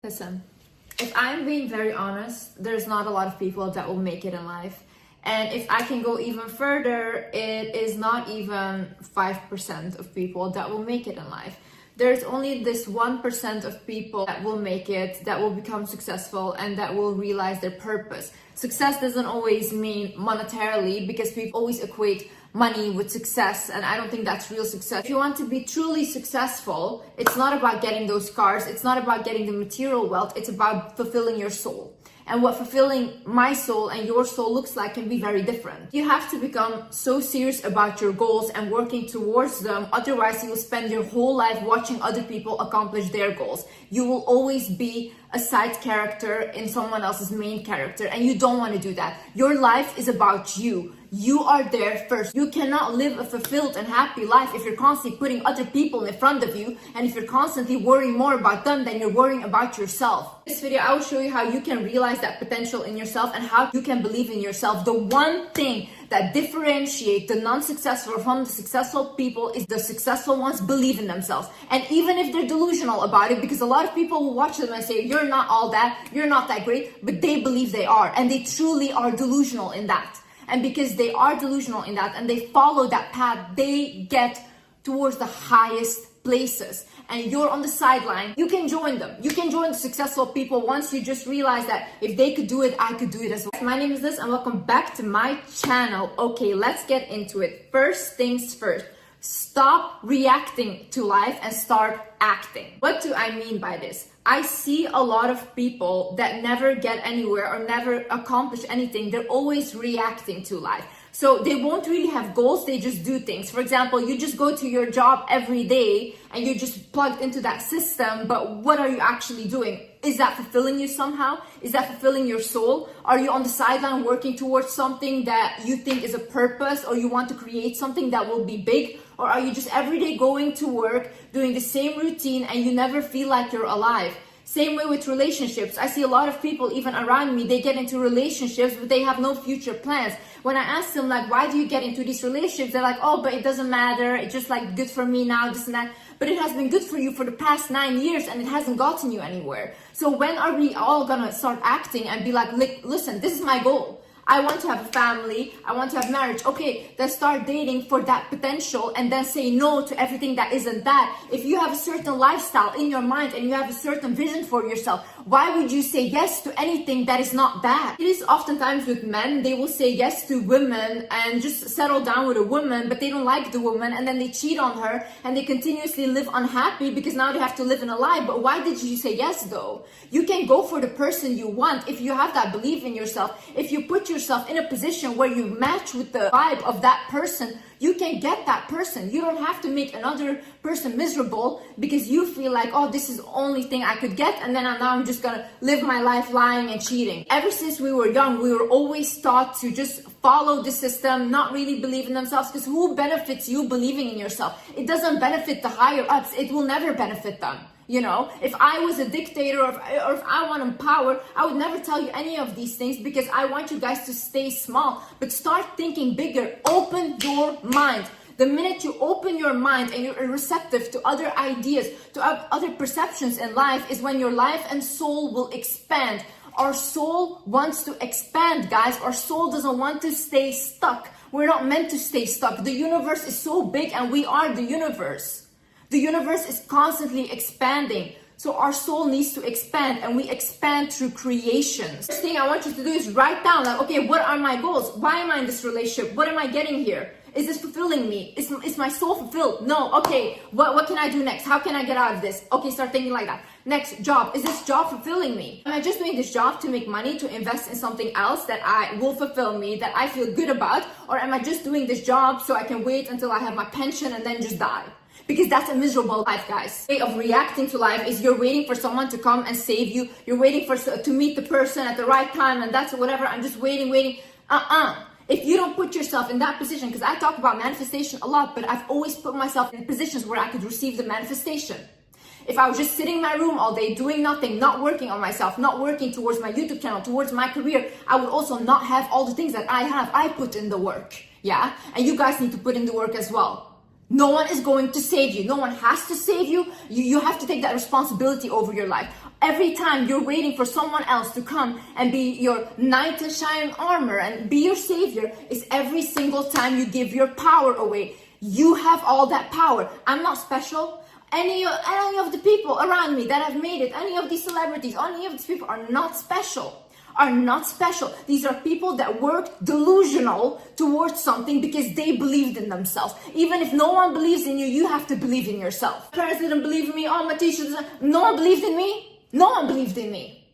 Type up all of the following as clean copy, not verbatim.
Listen, if I'm being very honest, there's not a lot of people that will make it in life. And if I can go even further, it is not even 5% of people that will make it in life. There's only this 1% of people that will make it, that will become successful, and that will realize their purpose. Success doesn't always mean monetarily, because people always equate money with success, and I don't think that's real success. If you want to be truly successful, it's not about getting those cars, it's not about getting the material wealth, it's about fulfilling your soul. And what fulfilling my soul and your soul looks like can be very different. You have to become so serious about your goals and working towards them. Otherwise, you will spend your whole life watching other people accomplish their goals. You will always be a side character in someone else's main character, and you don't want to do that. Your life is about you. You are there first. You cannot live a fulfilled and happy life if you're constantly putting other people in front of you, and if you're constantly worrying more about them than you're worrying about yourself. In this video, I will show you how you can realize that potential in yourself and how you can believe in yourself. The one thing that differentiates the non-successful from the successful people is the successful ones believe in themselves. And even if they're delusional about it, because a lot of people will watch them and say, you're not all that, you're not that great, but they believe they are, and they truly are delusional in that. And because they are delusional in that and they follow that path, they get towards the highest places. And you're on the sideline, you can join them. You can join the successful people once you just realize that if they could do it, I could do it as well. My name is Liz and welcome back to my channel. Okay, let's get into it. First things first. Stop reacting to life and start acting. What do I mean by this? I see a lot of people that never get anywhere or never accomplish anything. They're always reacting to life. So they won't really have goals, they just do things. For example, you just go to your job every day and you're just plugged into that system, but what are you actually doing? Is that fulfilling you somehow? Is that fulfilling your soul? Are you on the sideline working towards something that you think is a purpose, or you want to create something that will be big? Or are you just every day going to work, doing the same routine, and you never feel like you're alive? Same way with relationships. I see a lot of people, even around me, they get into relationships, but they have no future plans. When I ask them, like, why do you get into these relationships? They're like, oh, but it doesn't matter. It's just like good for me now, this and that. But it has been good for you for the past 9 years and it hasn't gotten you anywhere. So when are we all gonna start acting and be like, listen, this is my goal. I want to have a family, I want to have marriage. Okay, then start dating for that potential and then say no to everything that isn't that. If you have a certain lifestyle in your mind and you have a certain vision for yourself, why would you say yes to anything that is not that? It is oftentimes with men, they will say yes to women and just settle down with a woman, but they don't like the woman and then they cheat on her and they continuously live unhappy because now they have to live in a lie. But why did you say yes though? You can go for the person you want if you have that belief in yourself. If you put yourself in a position where you match with the vibe of that person, you can get that person. You don't have to make another person miserable because you feel like, oh, this is the only thing I could get, and then now I'm just gonna live my life lying and cheating. Ever since we were young, we were always taught to just follow the system, not really believe in themselves, because who benefits you believing in yourself? It doesn't benefit the higher ups. It will never benefit them. You know, if I was a dictator or if I want power, I would never tell you any of these things because I want you guys to stay small. But start thinking bigger. Open your mind. The minute you open your mind and you're receptive to other ideas, to other perceptions in life, is when your life and soul will expand. Our soul wants to expand, guys. Our soul doesn't want to stay stuck. We're not meant to stay stuck. The universe is so big and we are the universe. The universe is constantly expanding. So our soul needs to expand, and we expand through creations. First thing I want you to do is write down, like, okay, what are my goals? Why am I in this relationship? What am I getting here? Is this fulfilling me? Is my soul fulfilled? No. Okay, what can I do next? How can I get out of this? Okay, start thinking like that. Next, job. Is this job fulfilling me? Am I just doing this job to make money, to invest in something else that will fulfill me, that I feel good about? Or am I just doing this job so I can wait until I have my pension and then just die? Because that's a miserable life, guys. The way of reacting to life is you're waiting for someone to come and save you. You're waiting to meet the person at the right time, and that's whatever. I'm just waiting. If you don't put yourself in that position, because I talk about manifestation a lot, but I've always put myself in positions where I could receive the manifestation. If I was just sitting in my room all day, doing nothing, not working on myself, not working towards my YouTube channel, towards my career, I would also not have all the things that I have. I put in the work, yeah? And you guys need to put in the work as well. No one is going to save you. No one has to save you. You have to take that responsibility over your life. Every time you're waiting for someone else to come and be your knight in shining armor and be your savior is every single time you give your power away. You have all that power. I'm not special. Any of the people around me that have made it, any of these celebrities, any of these people are not special. Are not special. These are people that worked delusional towards something because they believed in themselves. Even if no one believes in you, you have to believe in yourself. My parents didn't believe in me. Oh, my teachers, no one believed in me. No one believed in me.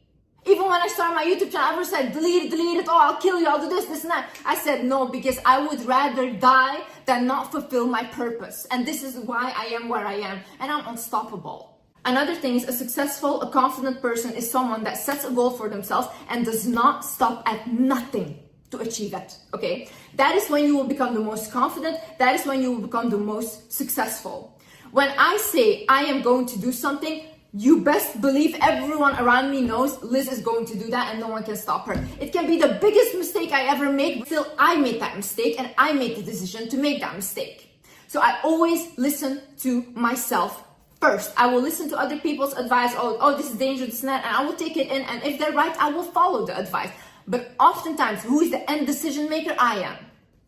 Even when I started my YouTube channel, everyone said, delete it, oh, I'll kill you, I'll do this and that. I said no, because I would rather die than not fulfill my purpose. And this is why I am where I am. And I'm unstoppable. Another thing is a successful, a confident person is someone that sets a goal for themselves and does not stop at nothing to achieve it, okay? That is when you will become the most confident. That is when you will become the most successful. When I say I am going to do something, you best believe everyone around me knows Liz is going to do that and no one can stop her. It can be the biggest mistake I ever made, but still I made that mistake and I made the decision to make that mistake. So I always listen to myself first. I will listen to other people's advice. Oh, this is dangerous, this and that, and I will take it in. And if they're right, I will follow the advice. But oftentimes, who is the end decision maker? I am.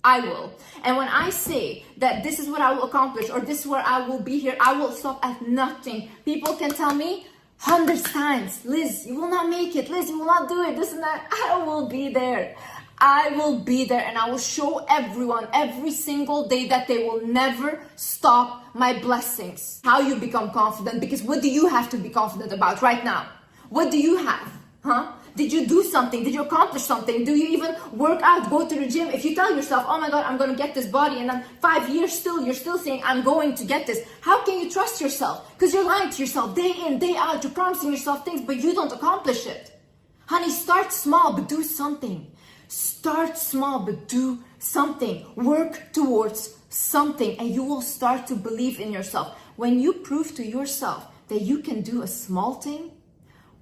I will. And when I say that this is what I will accomplish or this is where I will be here, I will stop at nothing. People can tell me hundreds times, Liz, you will not make it. Liz, you will not do it. This and that. I will be there. I will be there and I will show everyone every single day that they will never stop my blessings. How you become confident, because what do you have to be confident about right now? What do you have? Huh? Did you do something? Did you accomplish something? Do you even work out, go to the gym? If you tell yourself, oh my God, I'm going to get this body, and then 5 years you're still saying, I'm going to get this. How can you trust yourself? Because you're lying to yourself day in, day out. You're promising yourself things, but you don't accomplish it. Honey, start small, but do something. Start small, but do something. Work towards something, and you will start to believe in yourself. When you prove to yourself that you can do a small thing,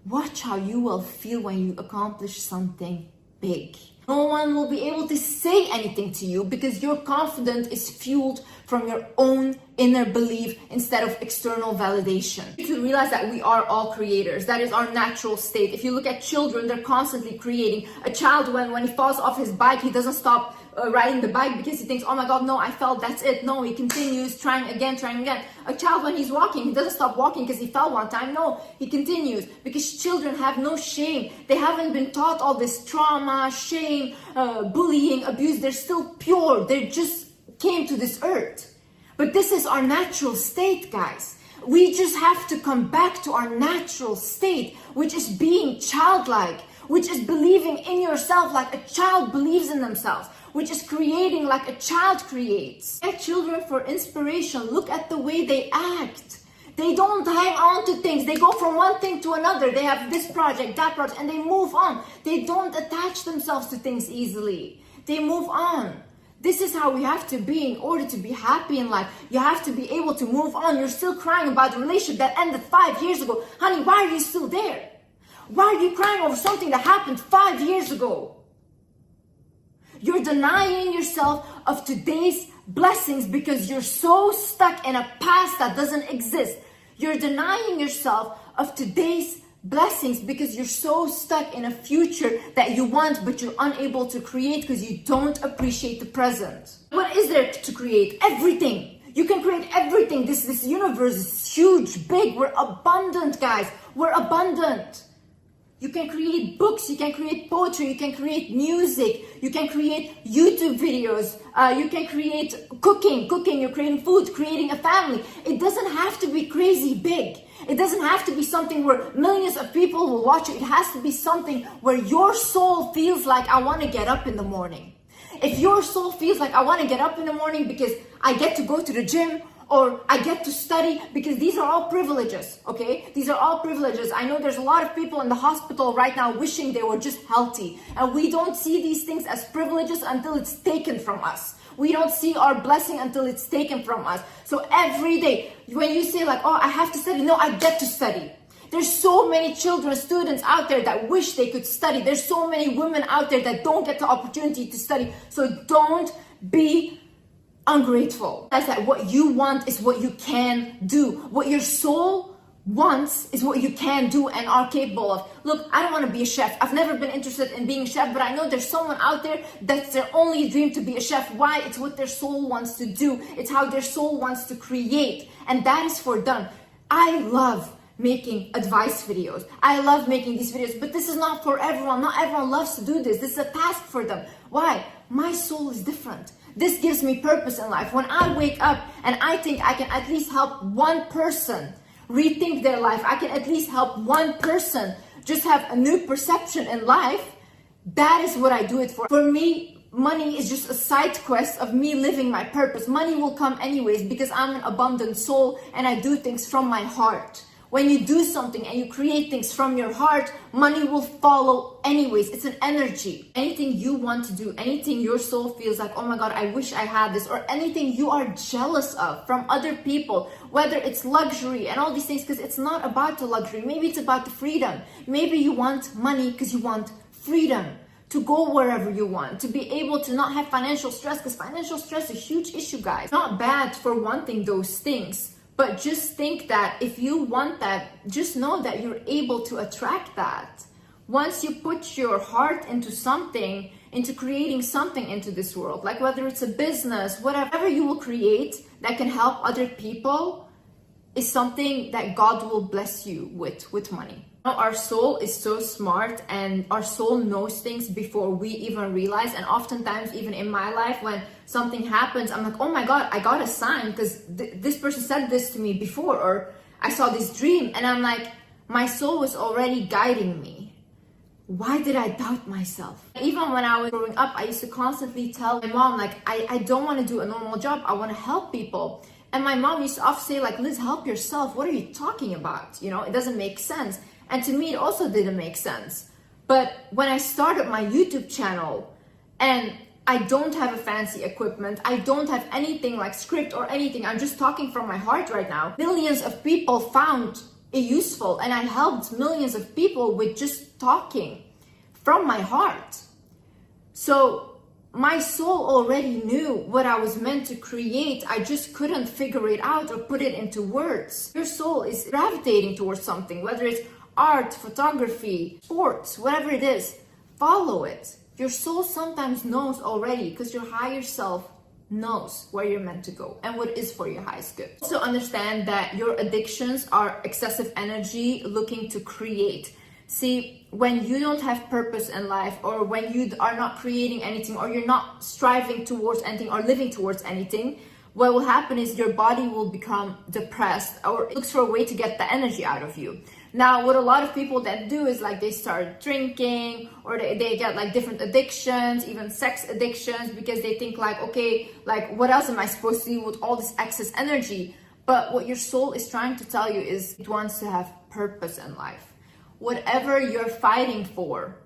watch how you will feel when you accomplish something big. No one will be able to say anything to you because your confidence is fueled from your own inner belief instead of external validation. You need to realize that we are all creators. That is our natural state. If you look at children, they're constantly creating. A child, when he falls off his bike, he doesn't stop riding the bike because he thinks, oh my God, no, I fell, that's it. No, he continues trying again. A child, when he's walking, he doesn't stop walking because he fell one time. No, he continues, because children have no shame. They haven't been taught all this trauma, shame, bullying, abuse. They're still pure. They just came to this earth. But this is our natural state, guys. We just have to come back to our natural state, which is being childlike, which is believing in yourself like a child believes in themselves, which is creating like a child creates. Get children for inspiration. Look at the way they act. They don't hang on to things. They go from one thing to another. They have this project, that project, and they move on. They don't attach themselves to things easily. They move on. This is how we have to be in order to be happy in life. You have to be able to move on. You're still crying about a relationship that ended 5 years ago. Honey, why are you still there? Why are you crying over something that happened 5 years ago? You're denying yourself of today's blessings because you're so stuck in a past that doesn't exist. You're denying yourself of today's blessings because you're so stuck in a future that you want but you're unable to create because you don't appreciate the present. What is there to create? Everything. You can create everything. This universe is huge, big. We're abundant, guys. We're abundant. You can create books, you can create poetry, you can create music, you can create YouTube videos, you can create cooking, you're creating food, creating a family. It doesn't have to be crazy big. It doesn't have to be something where millions of people will watch it. It has to be something where your soul feels like, I want to get up in the morning. If your soul feels like, I want to get up in the morning because I get to go to the gym, or I get to study, because these are all privileges, okay? These are all privileges. I know there's a lot of people in the hospital right now wishing they were just healthy. And we don't see these things as privileges until it's taken from us. We don't see our blessing until it's taken from us. So every day, when you say like, oh, I have to study. No, I get to study. There's so many children, students out there that wish they could study. There's so many women out there that don't get the opportunity to study. So don't be ungrateful. That's that what you want is what you can do. What your soul wants is what you can do and are capable of. Look, I don't want to be a chef. I've never been interested in being a chef, but I know there's someone out there that's their only dream to be a chef. Why? It's what their soul wants to do. It's how their soul wants to create. And that is for them. I love making advice videos. I love making these videos, but this is not for everyone. Not everyone loves to do this. This is a task for them. Why? My soul is different. This gives me purpose in life. When I wake up and I think I can at least help one person rethink their life, I can at least help one person just have a new perception in life, that is what I do it for. For me, money is just a side quest of me living my purpose. Money will come anyways because I'm an abundant soul and I do things from my heart. When you do something and you create things from your heart, money will follow anyways. It's an energy. Anything you want to do, anything your soul feels like, oh my God, I wish I had this, or anything you are jealous of from other people, whether it's luxury and all these things, because it's not about the luxury. Maybe it's about the freedom. Maybe you want money because you want freedom to go wherever you want, to be able to not have financial stress, because financial stress is a huge issue, guys. It's not bad for wanting those things. But just think that if you want that, just know that you're able to attract that. Once you put your heart into something, into creating something into this world, like whether it's a business, whatever you will create that can help other people, is something that God will bless you with money. Our soul is so smart and our soul knows things before we even realize. And oftentimes, even in my life, when something happens, I'm like, oh my God, I got a sign because this person said this to me before, or I saw this dream. And I'm like, my soul was already guiding me. Why did I doubt myself? Even when I was growing up, I used to constantly tell my mom, like, I don't want to do a normal job. I want to help people. And my mom used to often say, like, Liz, help yourself. What are you talking about? You know, it doesn't make sense. And to me, it also didn't make sense. But when I started my YouTube channel and I don't have a fancy equipment, I don't have anything like script or anything, I'm just talking from my heart right now. Millions of people found it useful and I helped millions of people with just talking from my heart. So my soul already knew what I was meant to create. I just couldn't figure it out or put it into words. Your soul is gravitating towards something, whether it's art, photography, sports, whatever it is, follow it. Your soul sometimes knows already because your higher self knows where you're meant to go and what is for your highest good. Also understand that your addictions are excessive energy looking to create. See, when you don't have purpose in life, or when you are not creating anything, or you're not striving towards anything or living towards anything, what will happen is your body will become depressed or looks for a way to get the energy out of you. Now, what a lot of people that do is like they start drinking, or they get like different addictions, even sex addictions, because they think like, okay, like what else am I supposed to do with all this excess energy? But what your soul is trying to tell you is it wants to have purpose in life. Whatever you're fighting for,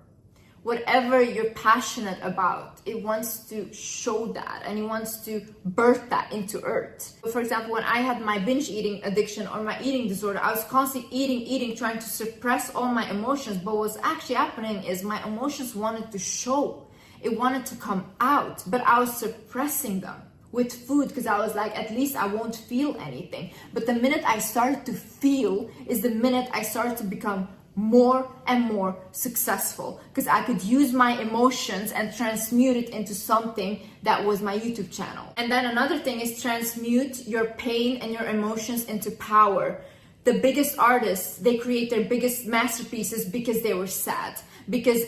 whatever you're passionate about, it wants to show that and it wants to birth that into earth. For example, when I had my binge eating addiction or my eating disorder, I was constantly eating, trying to suppress all my emotions. But what's actually happening is my emotions wanted to show. It wanted to come out, but I was suppressing them with food because I was like, at least I won't feel anything. But the minute I started to feel is the minute I started to become more and more successful, because I could use my emotions and transmute it into something that was my YouTube channel. And then another thing is transmute your pain and your emotions into power. The biggest artists, they create their biggest masterpieces because they were sad, because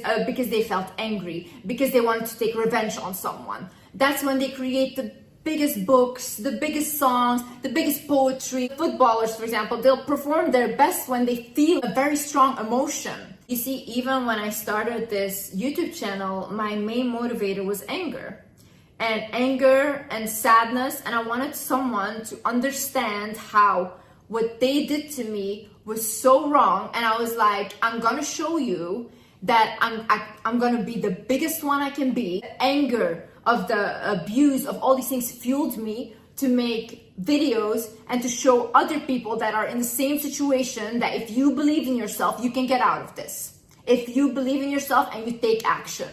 they felt angry, because they wanted to take revenge on someone. That's when they create the biggest books, the biggest songs, the biggest poetry. Footballers, for example, they'll perform their best when they feel a very strong emotion. You see, even when I started this YouTube channel, my main motivator was anger. And anger and sadness, and I wanted someone to understand how what they did to me was so wrong. And I was like, I'm gonna show you that I'm gonna be the biggest one I can be. The anger of the abuse of all these things fueled me to make videos and to show other people that are in the same situation that if you believe in yourself, you can get out of this. If you believe in yourself and you take action.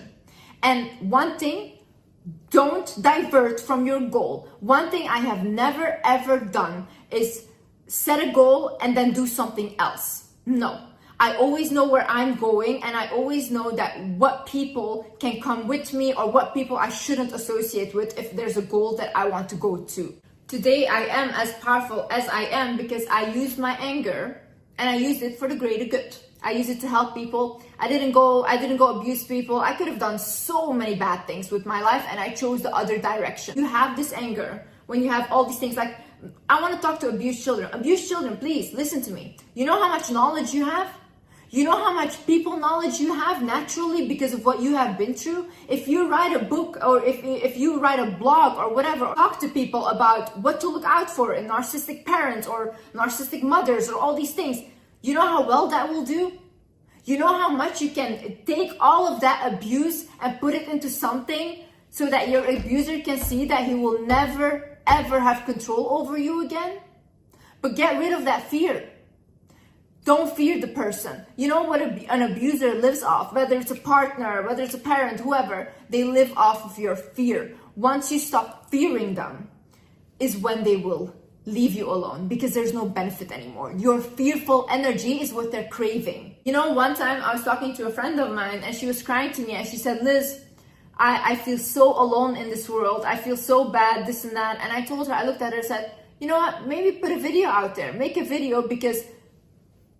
And one thing, Don't divert from your goal. One thing I have never ever done is set a goal and then do something else. No. I always know where I'm going, and I always know that what people can come with me or what people I shouldn't associate with if there's a goal that I want to go to. Today I am as powerful as I am because I used my anger and I used it for the greater good. I used it to help people. I didn't go abuse people. I could have done so many bad things with my life, and I chose the other direction. You have this anger when you have all these things like, I want to talk to abused children. Abused children, please listen to me. You know how much knowledge you have? You know how much people knowledge you have naturally because of what you have been through? If you write a book or if you write a blog or whatever, talk to people about what to look out for in narcissistic parents or narcissistic mothers or all these things. You know how well that will do? You know how much you can take all of that abuse and put it into something so that your abuser can see that he will never ever have control over you again? But get rid of that fear. Don't fear the person. You know what an abuser lives off, whether it's a partner, whether it's a parent, whoever, they live off of your fear. Once you stop fearing them is when they will leave you alone because there's no benefit anymore. Your fearful energy is what they're craving. You know, one time I was talking to a friend of mine and she was crying to me and she said, Liz, I feel so alone in this world. I feel so bad, this and that. And I told her, I looked at her and said, you know what, maybe put a video out there. Make a video because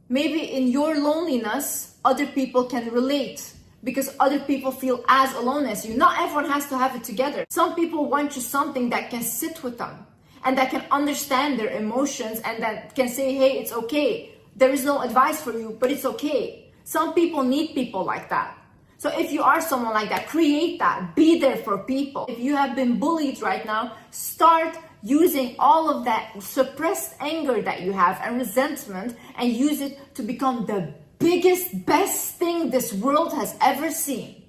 maybe in your loneliness, other people can relate because other people feel as alone as you. Not everyone has to have it together. Some people want just something that can sit with them and that can understand their emotions and that can say, hey, it's okay. There is no advice for you, but it's okay. Some people need people like that. So if you are someone like that, create that. Be there for people. If you have been bullied right now, start using all of that suppressed anger that you have and resentment and use it to become the biggest, best thing this world has ever seen.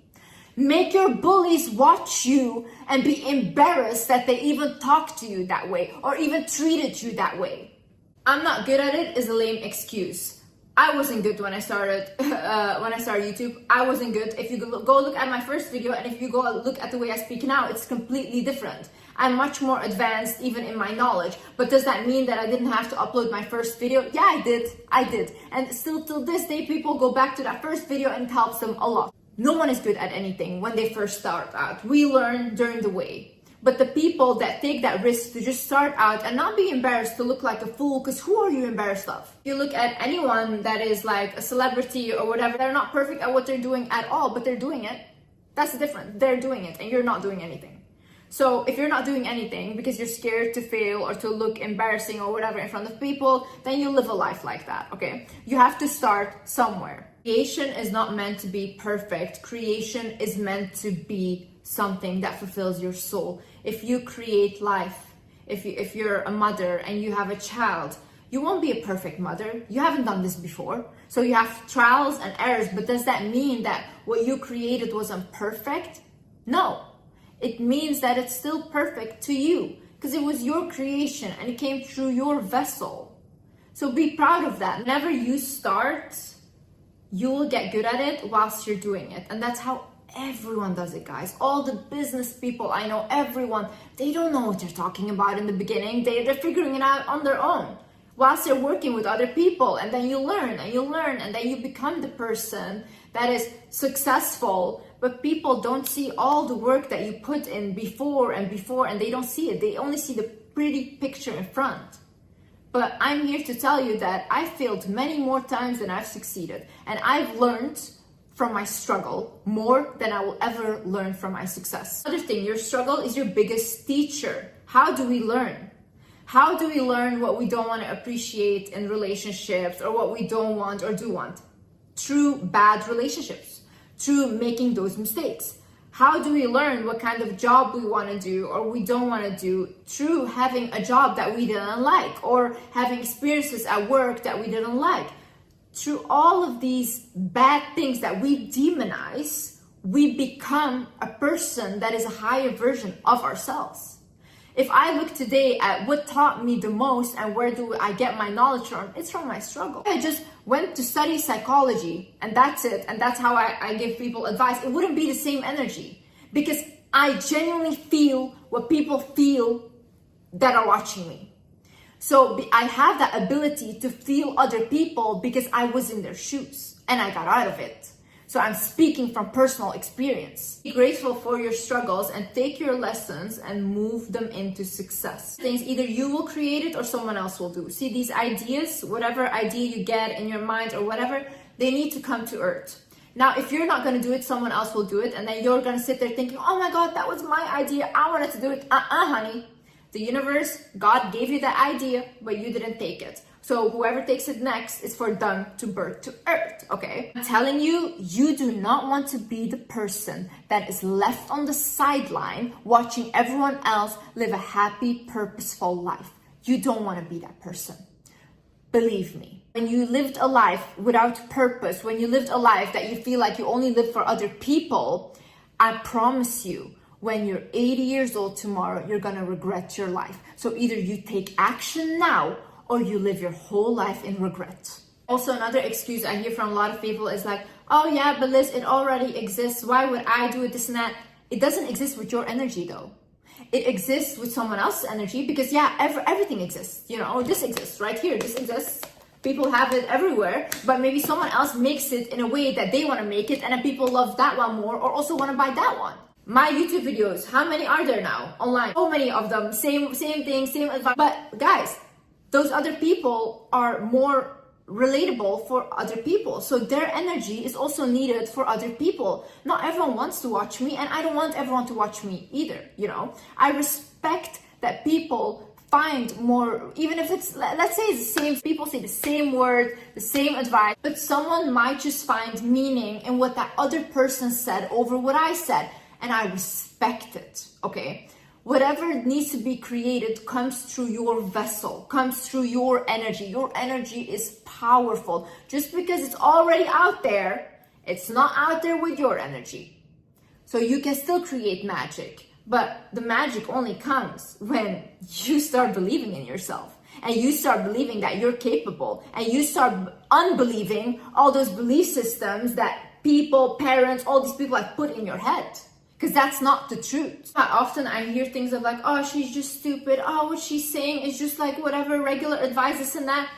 Make your bullies watch you and be embarrassed that they even talked to you that way or even treated you that way. I'm not good at it is a lame excuse. I wasn't good when I started YouTube. I wasn't good. If you go look at my first video and if you go look at the way I speak now, it's completely different. I'm much more advanced even in my knowledge. But does that mean that I didn't have to upload my first video? Yeah, I did. And still till this day, people go back to that first video and it helps them a lot. No one is good at anything when they first start out. We learn during the way. But the people that take that risk to just start out and not be embarrassed to look like a fool, because who are you embarrassed of? You look at anyone that is like a celebrity or whatever, they're not perfect at what they're doing at all, but they're doing it. That's the difference. They're doing it and you're not doing anything. So if you're not doing anything because you're scared to fail or to look embarrassing or whatever in front of people, then you live a life like that, okay? You have to start somewhere. Creation is not meant to be perfect. Creation is meant to be something that fulfills your soul. If you create life, if you're a mother and you have a child, you won't be a perfect mother. You haven't done this before. So you have trials and errors, but does that mean that what you created wasn't perfect? No. It means that it's still perfect to you because it was your creation and it came through your vessel. So be proud of that. Whenever you start, you will get good at it whilst you're doing it. And that's how everyone does it, guys. All the business people I know, everyone, they don't know what they're talking about in the beginning. They're figuring it out on their own whilst they're working with other people. And then you learn and you learn and then you become the person that is successful. But people don't see all the work that you put in before and they don't see it. They only see the pretty picture in front. But I'm here to tell you that I failed many more times than I've succeeded. And I've learned from my struggle more than I will ever learn from my success. Another thing, your struggle is your biggest teacher. How do we learn? How do we learn what we don't want to appreciate in relationships or what we don't want or do want? Through bad relationships, through making those mistakes. How do we learn what kind of job we want to do or we don't want to do? Through having a job that we didn't like or having experiences at work that we didn't like. Through all of these bad things that we demonize, we become a person that is a higher version of ourselves. If I look today at what taught me the most and where do I get my knowledge from, it's from my struggle. I just went to study psychology and that's it. And that's how I give people advice. It wouldn't be the same energy because I genuinely feel what people feel that are watching me. So I have that ability to feel other people because I was in their shoes and I got out of it. So I'm speaking from personal experience. Be grateful for your struggles and take your lessons and move them into success. Things either you will create it or someone else will do. See, these ideas, whatever idea you get in your mind or whatever, they need to come to earth. Now, if you're not going to do it, someone else will do it. And then you're going to sit there thinking, oh my God, that was my idea. I wanted to do it. Honey. The universe, God gave you the idea, but you didn't take it. So whoever takes it next is for them to birth to earth, okay? I'm telling you, you do not want to be the person that is left on the sideline watching everyone else live a happy, purposeful life. You don't want to be that person. Believe me. When you lived a life without purpose, when you lived a life that you feel like you only live for other people, I promise you, when you're 80 years old tomorrow, you're gonna regret your life. So either you take action now or you live your whole life in regret. Also, another excuse I hear from a lot of people is like, oh yeah, but Liz, it already exists. Why would I do it, this and that? It doesn't exist with your energy though. It exists with someone else's energy because yeah, everything exists. You know, this exists right here, this exists. People have it everywhere, but maybe someone else makes it in a way that they wanna make it and then people love that one more or also wanna buy that one. My YouTube videos, how many are there now online? So many of them, same thing, same advice. But guys, those other people are more relatable for other people. So their energy is also needed for other people. Not everyone wants to watch me and I don't want everyone to watch me either, you know? I respect that people find more, even if it's, let's say it's the same, people say the same word, the same advice, but someone might just find meaning in what that other person said over what I said. And I respect it, okay? Whatever needs to be created comes through your vessel, comes through your energy. Your energy is powerful. Just because it's already out there, it's not out there with your energy. So you can still create magic, but the magic only comes when you start believing in yourself and you start believing that you're capable and you start unbelieving all those belief systems that people, parents, all these people have put in your head. Because that's not the truth. Often I hear things of like, oh, she's just stupid. Oh, what she's saying is just like whatever regular advice, this and that.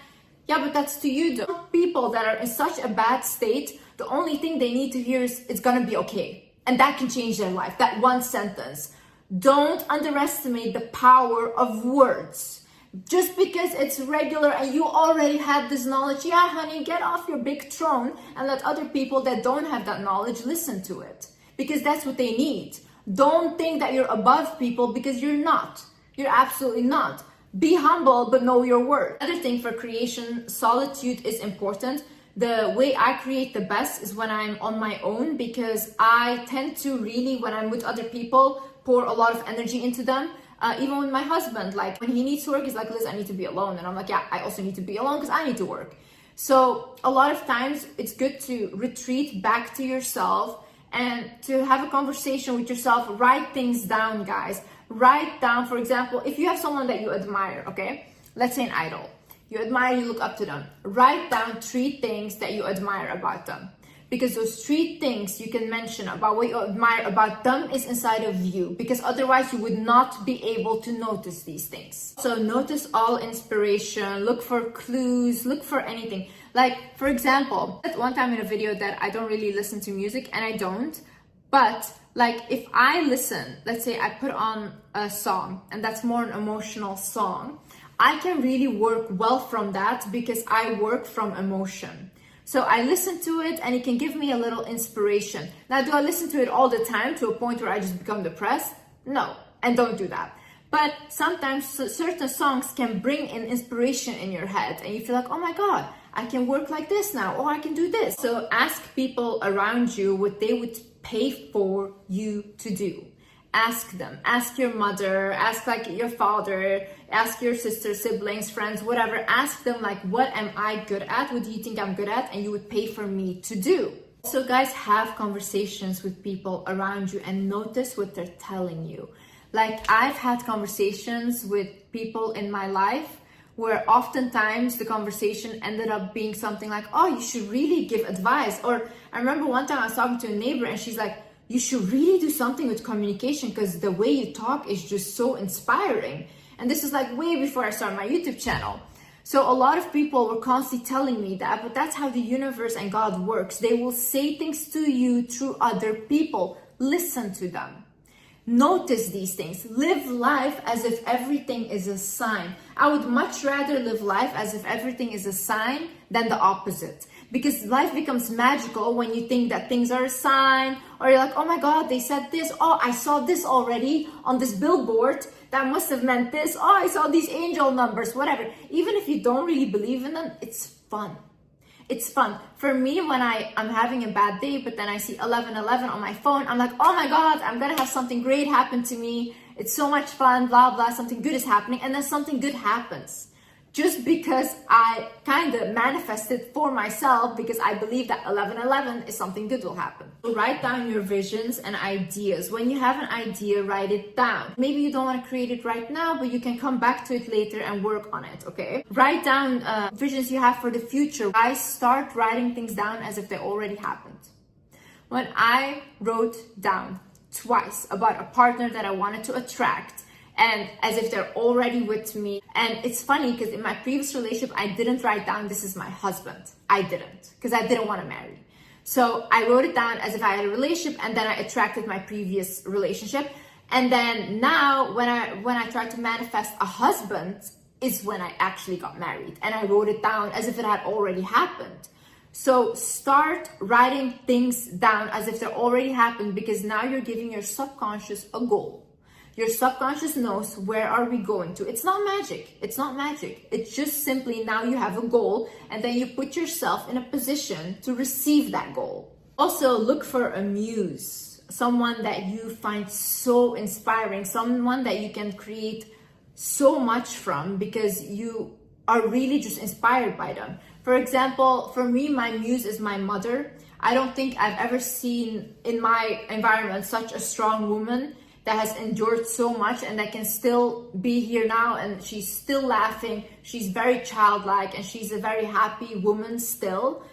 Yeah, but that's to you though. People that are in such a bad state, the only thing they need to hear is it's gonna be okay. And that can change their life, that one sentence. Don't underestimate the power of words. Just because it's regular and you already have this knowledge, yeah, honey, get off your big throne and let other people that don't have that knowledge listen to it. Because that's what they need. Don't think that you're above people because you're not. You're absolutely not. Be humble, but know your worth. Another thing for creation, solitude is important. The way I create the best is when I'm on my own because I tend to really, when I'm with other people, pour a lot of energy into them. Even with my husband, like when he needs to work, he's like, Liz, I need to be alone. And I'm like, yeah, I also need to be alone because I need to work. So a lot of times it's good to retreat back to yourself and to have a conversation with yourself. Write things down, guys. Write down, for example, if you have someone that you admire, okay? Let's say an idol. You admire, you look up to them. Write down 3 things that you admire about them. Because those 3 things you can mention about what you admire about them is inside of you. Because otherwise you would not be able to notice these things. So notice all inspiration, look for clues, look for anything. Like, for example, at one time in a video that I don't really listen to music, and I don't, but like if I listen, let's say I put on a song and that's more an emotional song, I can really work well from that because I work from emotion. So I listen to it and it can give me a little inspiration. Now, do I listen to it all the time to a point where I just become depressed? No, and don't do that. But sometimes certain songs can bring in inspiration in your head and you feel like, oh my God, I can work like this now, or I can do this. So ask people around you what they would pay for you to do. Ask them, ask your mother, ask like your father, ask your sister, siblings, friends, whatever. Ask them like, what am I good at? What do you think I'm good at? And you would pay for me to do. So guys, have conversations with people around you and notice what they're telling you. Like I've had conversations with people in my life where oftentimes the conversation ended up being something like, oh, you should really give advice. Or I remember one time I was talking to a neighbor and she's like, you should really do something with communication because the way you talk is just so inspiring. And this is like way before I started my YouTube channel. So a lot of people were constantly telling me that, but that's how the universe and God works. They will say things to you through other people. Listen to them. Notice these things. Live life as if everything is a sign. I would much rather live life as if everything is a sign than the opposite. Because life becomes magical when you think that things are a sign, or you're like, oh my God, they said this. Oh, I saw this already on this billboard. That must have meant this. Oh, I saw these angel numbers, whatever. Even if you don't really believe in them, it's fun. It's fun. For me, when I'm having a bad day, but then I see 11:11 on my phone, I'm like, oh my God, I'm gonna have something great happen to me. It's so much fun, blah, blah, something good is happening. And then something good happens. Just because I kind of manifested for myself because I believe that 11:11 is something good will happen. So write down your visions and ideas. When you have an idea, write it down. Maybe you don't want to create it right now, but you can come back to it later and work on it, okay? Write down visions you have for the future. I start writing things down as if they already happened. When I wrote down twice about a partner that I wanted to attract, and as if they're already with me. And it's funny because in my previous relationship, I didn't write down, this is my husband. I didn't, because I didn't want to marry. So I wrote it down as if I had a relationship, and then I attracted my previous relationship. And then now when I tried to manifest a husband is when I actually got married. And I wrote it down as if it had already happened. So start writing things down as if they're already happened, because now you're giving your subconscious a goal. Your subconscious knows where are we going to. It's not magic. It's not magic. It's just simply now you have a goal, and then you put yourself in a position to receive that goal. Also, look for a muse, someone that you find so inspiring, someone that you can create so much from because you are really just inspired by them. For example, for me, my muse is my mother. I don't think I've ever seen in my environment such a strong woman that has endured so much and that can still be here now, and she's still laughing. She's very childlike and she's a very happy woman still.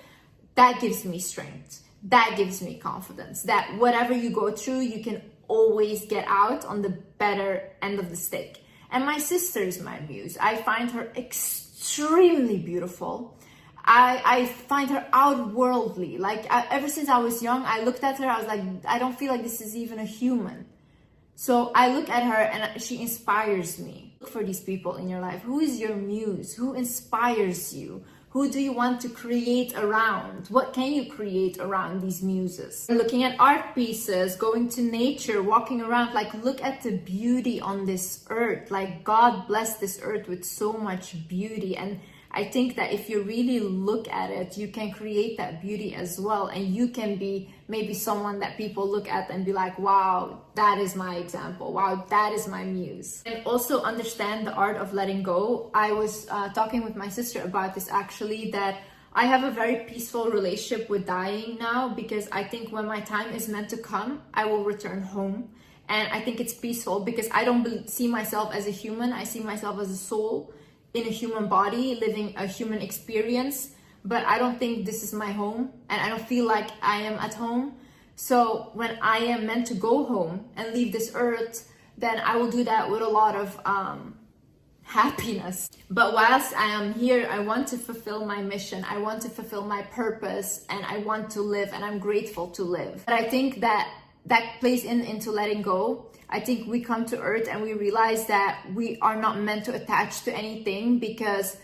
That gives me strength. That gives me confidence that whatever you go through, you can always get out on the better end of the stick. And my sister is my muse. I find her extremely beautiful. I find her outworldly. Like ever since I was young, I looked at her, I was like, I don't feel like this is even a human. So I look at her and she inspires me. Look for these people in your life. Who is your muse? Who inspires you? Who do you want to create around? What can you create around these muses? Looking at art pieces, going to nature, walking around, like look at the beauty on this earth. Like God blessed this earth with so much beauty, and I think that if you really look at it, you can create that beauty as well. And you can be maybe someone that people look at and be like, wow, that is my example. Wow, that is my muse. And also understand the art of letting go. I was talking with my sister about this actually, that I have a very peaceful relationship with dying now, because I think when my time is meant to come, I will return home. And I think it's peaceful because I don't see myself as a human. I see myself as a soul in a human body, living a human experience, but I don't think this is my home, and I don't feel like I am at home. So when I am meant to go home and leave this earth, then I will do that with a lot of happiness. But whilst I am here, I want to fulfill my mission, I want to fulfill my purpose, and I want to live, and I'm grateful to live. But I think that plays into letting go. I think we come to earth and we realize that we are not meant to attach to anything, because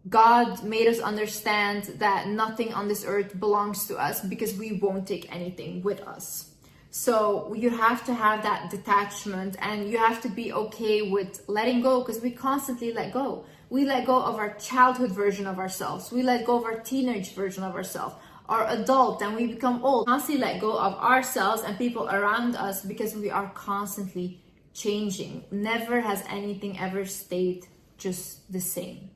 God made us understand that nothing on this earth belongs to us, because we won't take anything with us. So you have to have that detachment, and you have to be okay with letting go, because we constantly let go. We let go of our childhood version of ourselves. We let go of our teenage version of ourselves, our adult, and we become old. Constantly let go of ourselves and people around us, because we are constantly changing. Never has anything ever stayed just the same.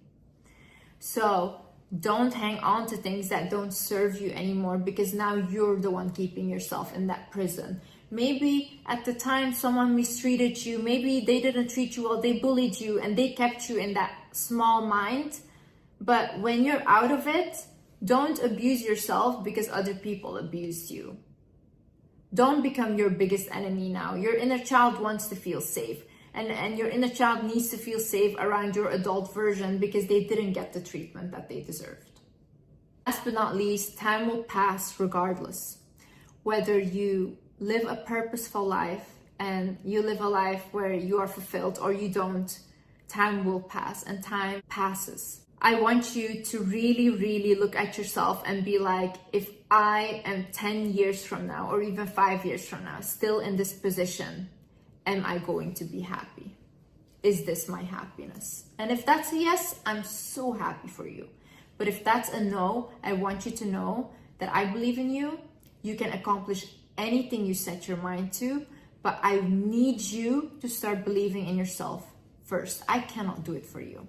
So don't hang on to things that don't serve you anymore, because now you're the one keeping yourself in that prison. Maybe at the time someone mistreated you, maybe they didn't treat you well, they bullied you, and they kept you in that small mind. But when you're out of it, don't abuse yourself because other people abused you. Don't become your biggest enemy now. Your inner child wants to feel safe. And your inner child needs to feel safe around your adult version because they didn't get the treatment that they deserved. Last but not least, time will pass regardless. Whether you live a purposeful life and you live a life where you are fulfilled or you don't, time will pass and time passes. I want you to really, really look at yourself and be like, if I am 10 years from now or even 5 years from now still in this position, am I going to be happy? Is this my happiness? And if that's a yes, I'm so happy for you. But if that's a no, I want you to know that I believe in you. You can accomplish anything you set your mind to, but I need you to start believing in yourself first. I cannot do it for you.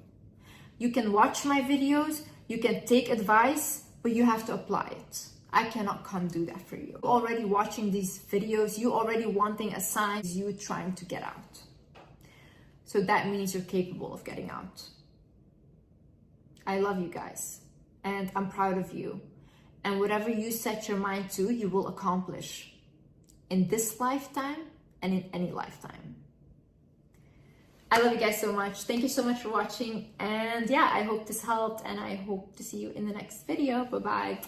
You can watch my videos, you can take advice, but you have to apply it. I cannot come do that for you. Already watching these videos, you already wanting a sign, you trying to get out. So that means you're capable of getting out. I love you guys, and I'm proud of you. And whatever you set your mind to, you will accomplish in this lifetime and in any lifetime. I love you guys so much. Thank you so much for watching. And yeah, I hope this helped and I hope to see you in the next video. Bye-bye.